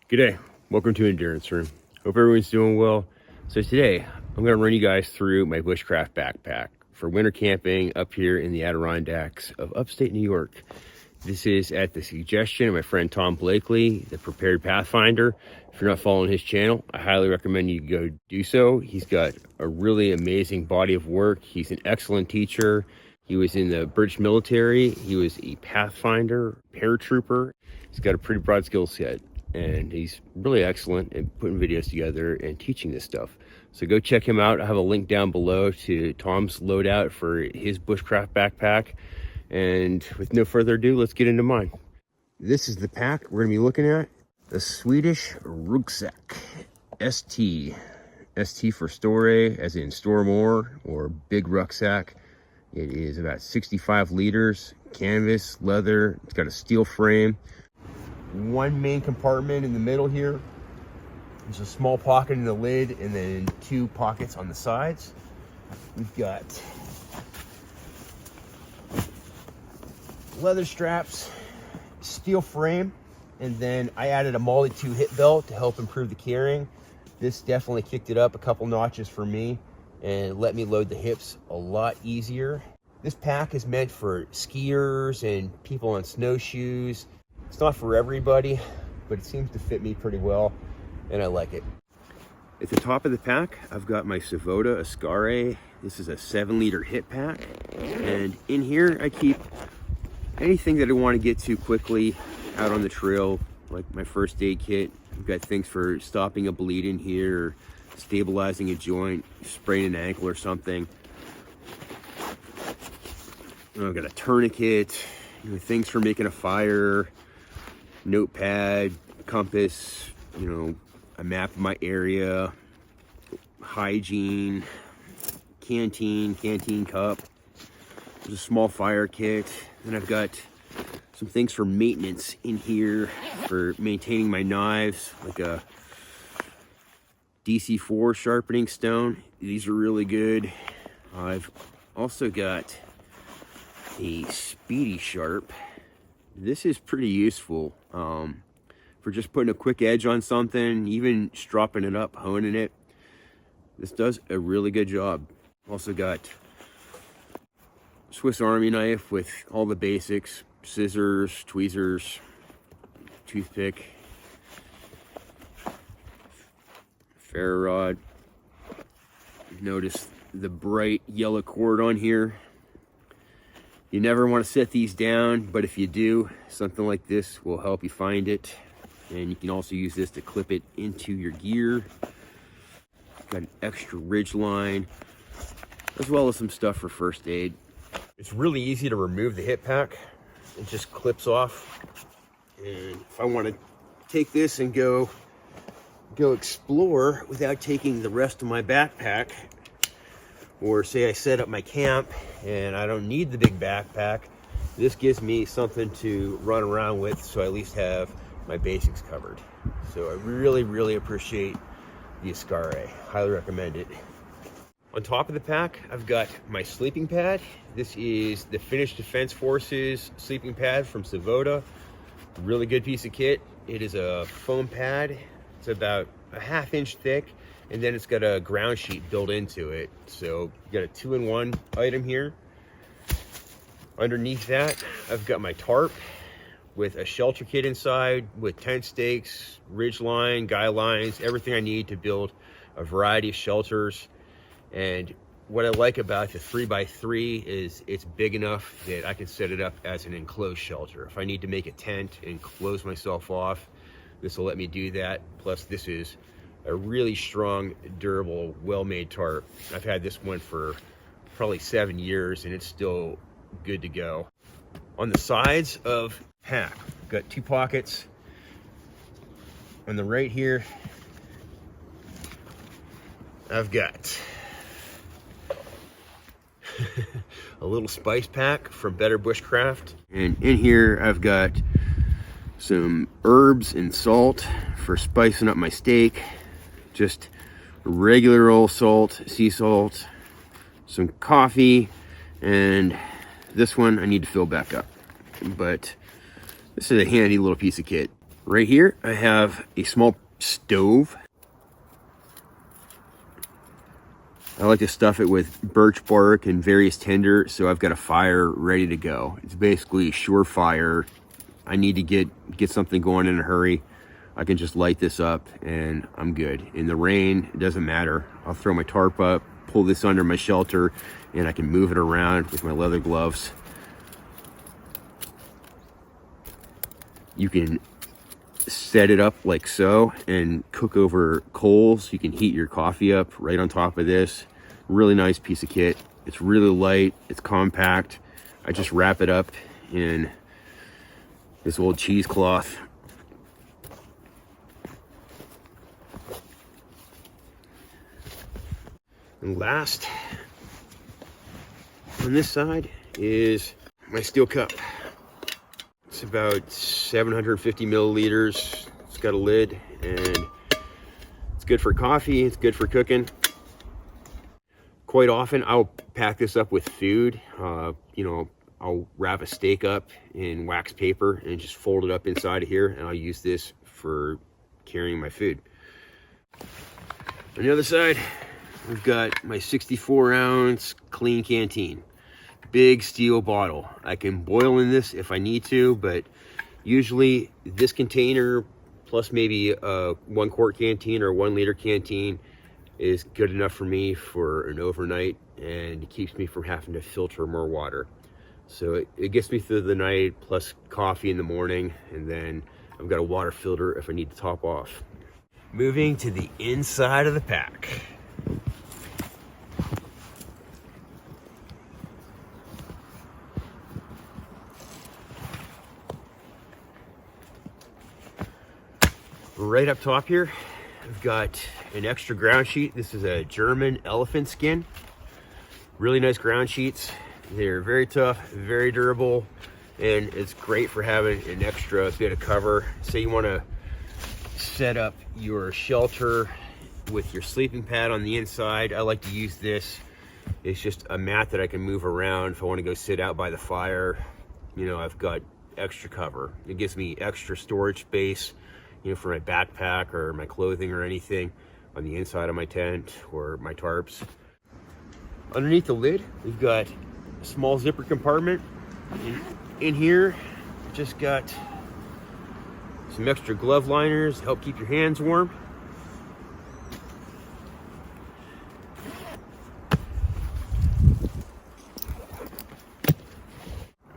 G'day, welcome to Endurance Room. Hope everyone's doing well. So today, I'm gonna run you guys through my Bushcraft backpack for winter camping up here in the Adirondacks of upstate New York. This is at the suggestion of my friend Tom Blakely, the Prepared Pathfinder. If you're not following his channel, I highly recommend you go do so. He's got a really amazing body of work. He's an excellent teacher. He was in the British military. He was a Pathfinder, paratrooper. He's got a pretty broad skill set, and he's really excellent at putting videos together and teaching this stuff. So go check him out. I have a link down below to Tom's loadout for his Bushcraft backpack. And with no further ado, let's get into mine. This is the pack we're gonna be looking at. The Swedish Ryggsäck ST. ST for store, as in store more, or big rucksack. It is about 65 liters, canvas, leather. It's got a steel frame. One main compartment in the middle here. There's a small pocket in the lid and then two pockets on the sides. We've got leather straps, steel frame, and then I added a MOLLE 2 hip belt to help improve the carrying. This definitely kicked it up a couple notches for me and let me load the hips a lot easier. This pack is meant for skiers and people on snowshoes. It's not for everybody, but it seems to fit me pretty well, and I like it. At the top of the pack, I've got my Savota ASKARE. This is a 7-liter hip pack, and in here I keep anything that I want to get to quickly out on the trail, like my first aid kit. I've got things for stopping a bleed in here, or stabilizing a joint, spraining an ankle or something. I've got a tourniquet, things for making a fire, notepad, compass, a map of my area, hygiene, canteen cup. There's a small fire kit. Then I've got some things for maintenance in here for maintaining my knives, like a DC4 sharpening stone. These are really good. I've also got a Speedy Sharp. This is pretty useful for just putting a quick edge on something, even stropping it up, honing it. This does a really good job. Also got Swiss Army knife with all the basics: scissors, tweezers, toothpick, ferro rod. Notice the bright yellow cord on here. You never want to set these down, but if you do, something like this will help you find it. And you can also use this to clip it into your gear. Got an extra ridge line, as well as some stuff for first aid. It's really easy to remove the hip pack. It just clips off. And if I want to take this and go explore without taking the rest of my backpack, or say I set up my camp and I don't need the big backpack, this gives me something to run around with, so I at least have my basics covered. So I really appreciate the ASKARE. Highly recommend it. On top of the pack, I've got my sleeping pad. This is the Finnish Defense Forces sleeping pad from Savota. Really good piece of kit. It is a foam pad. It's about a 1/2 inch thick, and then it's got a ground sheet built into it. So you got a 2-in-1 item here. Underneath that, I've got my tarp with a shelter kit inside with tent stakes, ridge line, guy lines, everything I need to build a variety of shelters. And what I like about the 3x3 is it's big enough that I can set it up as an enclosed shelter. If I need to make a tent and close myself off, this will let me do that. Plus, this is a really strong, durable, well-made tarp. I've had this one for probably 7 years and it's still good to go. On the sides of pack, got 2 pockets. On the right here, I've got a little spice pack from Better Bushcraft. And in here, I've got some herbs and salt for spicing up my steak. Just regular old salt, sea salt, some coffee, and this one I need to fill back up. But this is a handy little piece of kit. Right here, I have a small stove. I like to stuff it with birch bark and various tinder, so I've got a fire ready to go. It's basically surefire. I need to get something going in a hurry. I can just light this up and I'm good. In the rain, it doesn't matter. I'll throw my tarp up, pull this under my shelter, and I can move it around with my leather gloves. You can set it up like so and cook over coals. You can heat your coffee up right on top of this. Really nice piece of kit. It's really light, it's compact. I just wrap it up in this old cheesecloth. And last on this side is my steel cup. It's about 750 milliliters. It's got a lid and it's good for coffee. It's good for cooking. Quite often I'll pack this up with food. You know, I'll wrap a steak up in wax paper and just fold it up inside of here, and I'll use this for carrying my food. On the other side, we've got my 64-ounce clean canteen. Big steel bottle. I can boil in this if I need to, but usually this container plus maybe a 1 quart canteen or 1 liter canteen is good enough for me for an overnight, and it keeps me from having to filter more water. So it gets me through the night, plus coffee in the morning, and then I've got a water filter if I need to top off. Moving to the inside of the pack. Right up top here, I've got an extra ground sheet. This is a German elephant skin. Really nice ground sheets. They're very tough, very durable, and it's great for having an extra bit of cover. Say you want to set up your shelter with your sleeping pad on the inside. I like to use this. It's just a mat that I can move around if I want to go sit out by the fire. You know, I've got extra cover. It gives me extra storage space, you know, for my backpack or my clothing or anything on the inside of my tent or my tarps. Underneath the lid, we've got a small zipper compartment. In here, just got some extra glove liners to help keep your hands warm.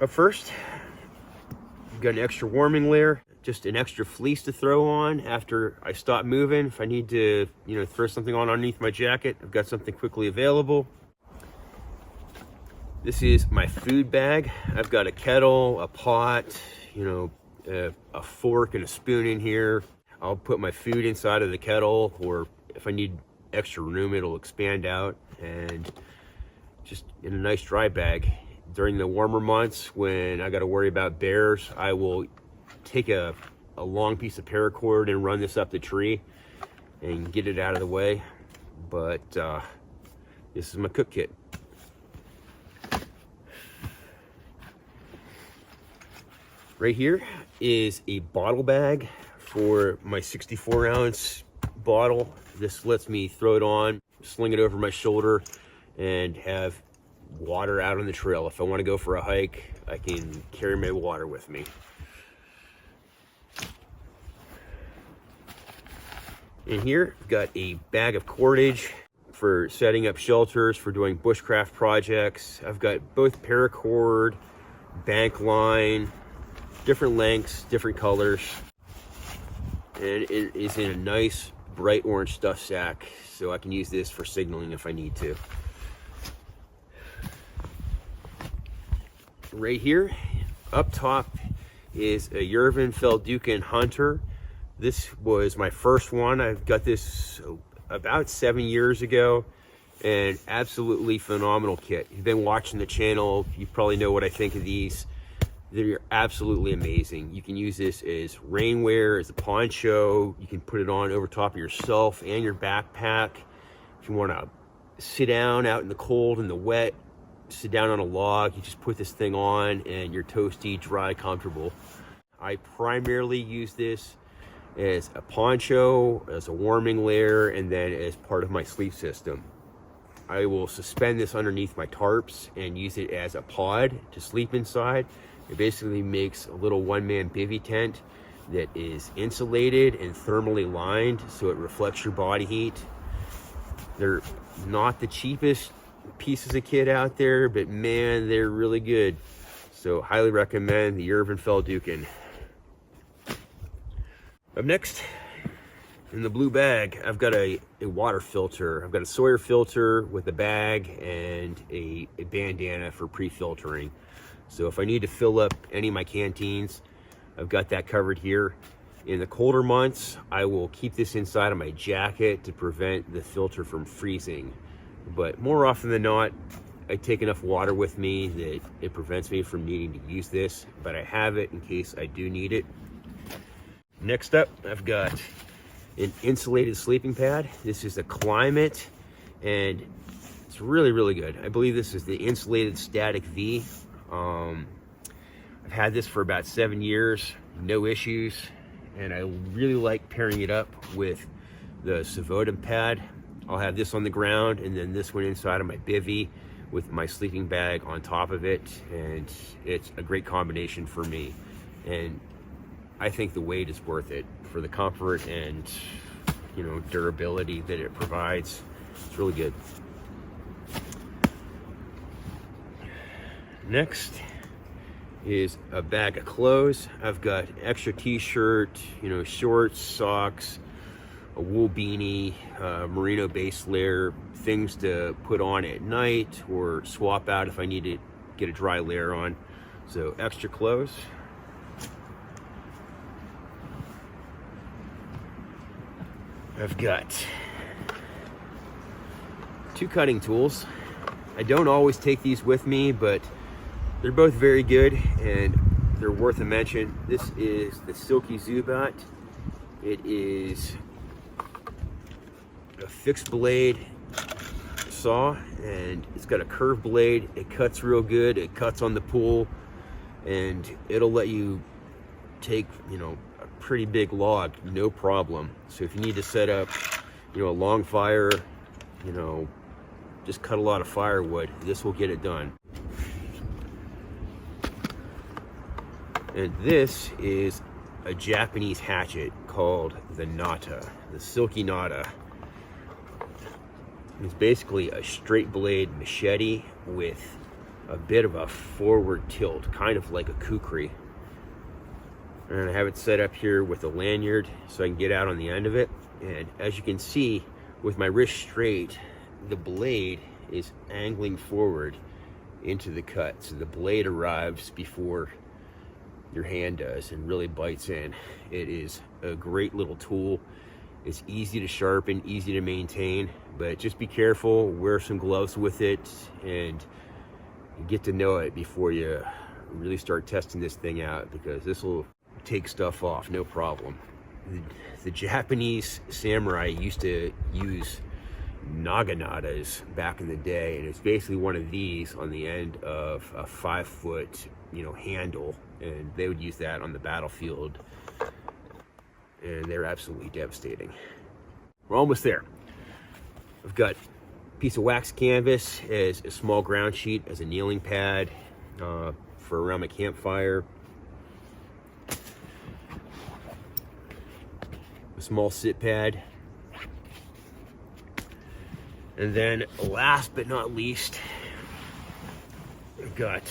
Up first, we've got an extra warming layer. Just an extra fleece to throw on after I stop moving. If I need to, you know, throw something on underneath my jacket, I've got something quickly available. This is my food bag. I've got a kettle, a pot, you know, a fork and a spoon in here. I'll put my food inside of the kettle, or if I need extra room, it'll expand out, and just in a nice dry bag. During the warmer months when I got to worry about bears, I will take a long piece of paracord and run this up the tree and get it out of the way. But this is my cook kit. Right here is a bottle bag for my 64-ounce bottle. This lets me throw it on, sling it over my shoulder, and have water out on the trail. If I want to go for a hike, I can carry my water with me. In here, I've got a bag of cordage for setting up shelters, for doing bushcraft projects. I've got both paracord, bank line, different lengths, different colors. And it is in a nice bright orange stuff sack, so I can use this for signaling if I need to. Right here, up top, is a Jerven Felduken Hunter. This was my first one. I got this about 7 years ago, and absolutely phenomenal kit. You've been watching the channel, you probably know what I think of these. They're absolutely amazing. You can use this as rainwear, as a poncho. You can put it on over top of yourself and your backpack. If you want to sit down out in the cold and the wet, sit down on a log, you just put this thing on and you're toasty, dry, comfortable. I primarily use this as a poncho, as a warming layer, and then as part of my sleep system. I will suspend this underneath my tarps and use it as a pod to sleep inside. It basically makes a little one-man bivvy tent that is insulated and thermally lined so it reflects your body heat. They're not the cheapest pieces of kit out there, but man, they're really good. So highly recommend the Jerven Felduken. Up next, in the blue bag, I've got a water filter. I've got a Sawyer filter with a bag and a bandana for pre-filtering. So if I need to fill up any of my canteens, I've got that covered here. In the colder months, I will keep this inside of my jacket to prevent the filter from freezing. But more often than not, I take enough water with me that it prevents me from needing to use this, but I have it in case I do need it. Next up, I've got an insulated sleeping pad. This is a KLYMIT, and it's really, really good. I believe this is the Insulated Static V. I've had this for about 7 years, no issues, and I really like pairing it up with the SAVOTTA pad. I'll have this on the ground and then this one inside of my bivvy with my sleeping bag on top of it, and it's a great combination for me. And I think the weight is worth it for the comfort and, you know, durability that it provides. It's really good. Next is a bag of clothes. I've got extra t-shirt, you know, shorts, socks, a wool beanie, merino base layer, things to put on at night or swap out if I need to get a dry layer on. So extra clothes. I've got 2 cutting tools. I don't always take these with me, but they're both very good and they're worth a mention. This is the Silky Zubat. It is a fixed blade saw and it's got a curved blade. It cuts real good. It cuts on the pool and it'll let you take, you know, a pretty big log, no problem. So if you need to set up, you know, a long fire, you know, just cut a lot of firewood, this will get it done. And this is a Japanese hatchet called the Nata, the Silky Nata. It's basically a straight blade machete with a bit of a forward tilt, kind of like a kukri. And I have it set up here with a lanyard so I can get out on the end of it. And as you can see, with my wrist straight, the blade is angling forward into the cut. So the blade arrives before your hand does and really bites in. It is a great little tool. It's easy to sharpen, easy to maintain, but just be careful, wear some gloves with it, and get to know it before you really start testing this thing out, because this will take stuff off, no problem. The Japanese samurai used to use naganatas back in the day, and it's basically one of these on the end of a 5-foot, you know, handle, and they would use that on the battlefield, and they're absolutely devastating. We're almost there. I've got a piece of wax canvas as a small ground sheet, as a kneeling pad for around my campfire. A small sit pad. And then last but not least, I've got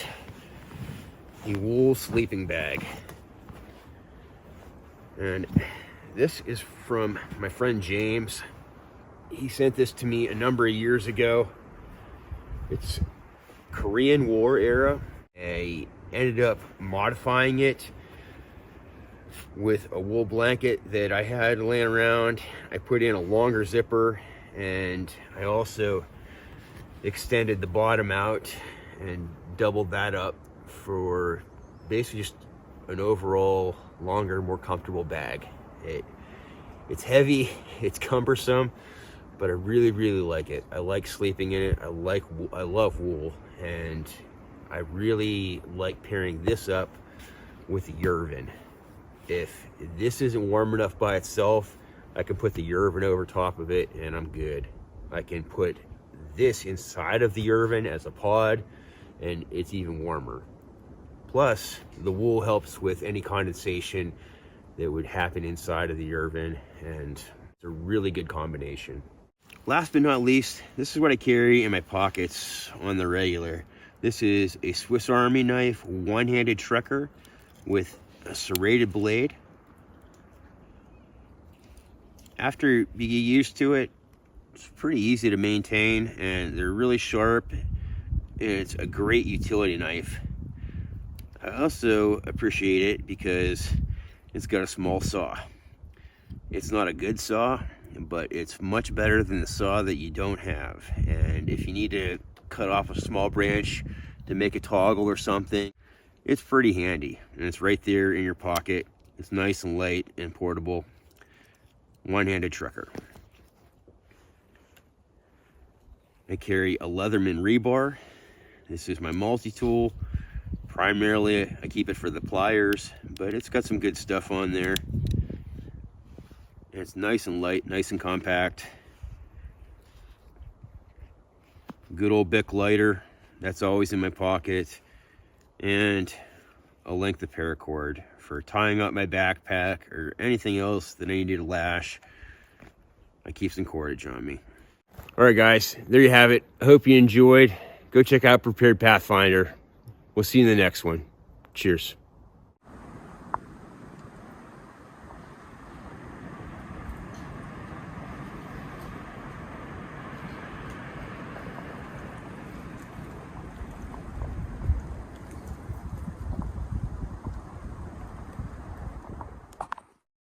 a wool sleeping bag. And this is from my friend James. He sent this to me a number of years ago. It's Korean War era. I ended up modifying it with a wool blanket that I had laying around. I put in a longer zipper, and I also extended the bottom out and doubled that up for basically just an overall longer, more comfortable bag. It's heavy, it's cumbersome, but I really, really like it. I like sleeping in it. I love wool, and I really like pairing this up with Jerven. If this isn't warm enough by itself, I can put the Jerven over top of it and I'm good. I can put this inside of the Jerven as a pod and it's even warmer. Plus, the wool helps with any condensation that would happen inside of the Jerven, and it's a really good combination. Last but not least, this is what I carry in my pockets on the regular. This is a Swiss Army knife, one-handed trekker with a serrated blade. After you get used to it, it's pretty easy to maintain, and they're really sharp. It's a great utility knife. I also appreciate it because it's got a small saw. It's not a good saw, but it's much better than the saw that you don't have. And if you need to cut off a small branch to make a toggle or something, it's pretty handy. And it's right there in your pocket. It's nice and light and portable. One-handed trekker. I carry a Leatherman rebar. This is my multi-tool. Primarily, I keep it for the pliers, but it's got some good stuff on there. And it's nice and light, nice and compact. Good old Bic lighter, that's always in my pocket. And a length of paracord for tying up my backpack or anything else that I need to lash. I keep some cordage on me. All right, guys, there you have it. I hope you enjoyed. Go check out Prepared Pathfinder. We'll see you in the next one. Cheers.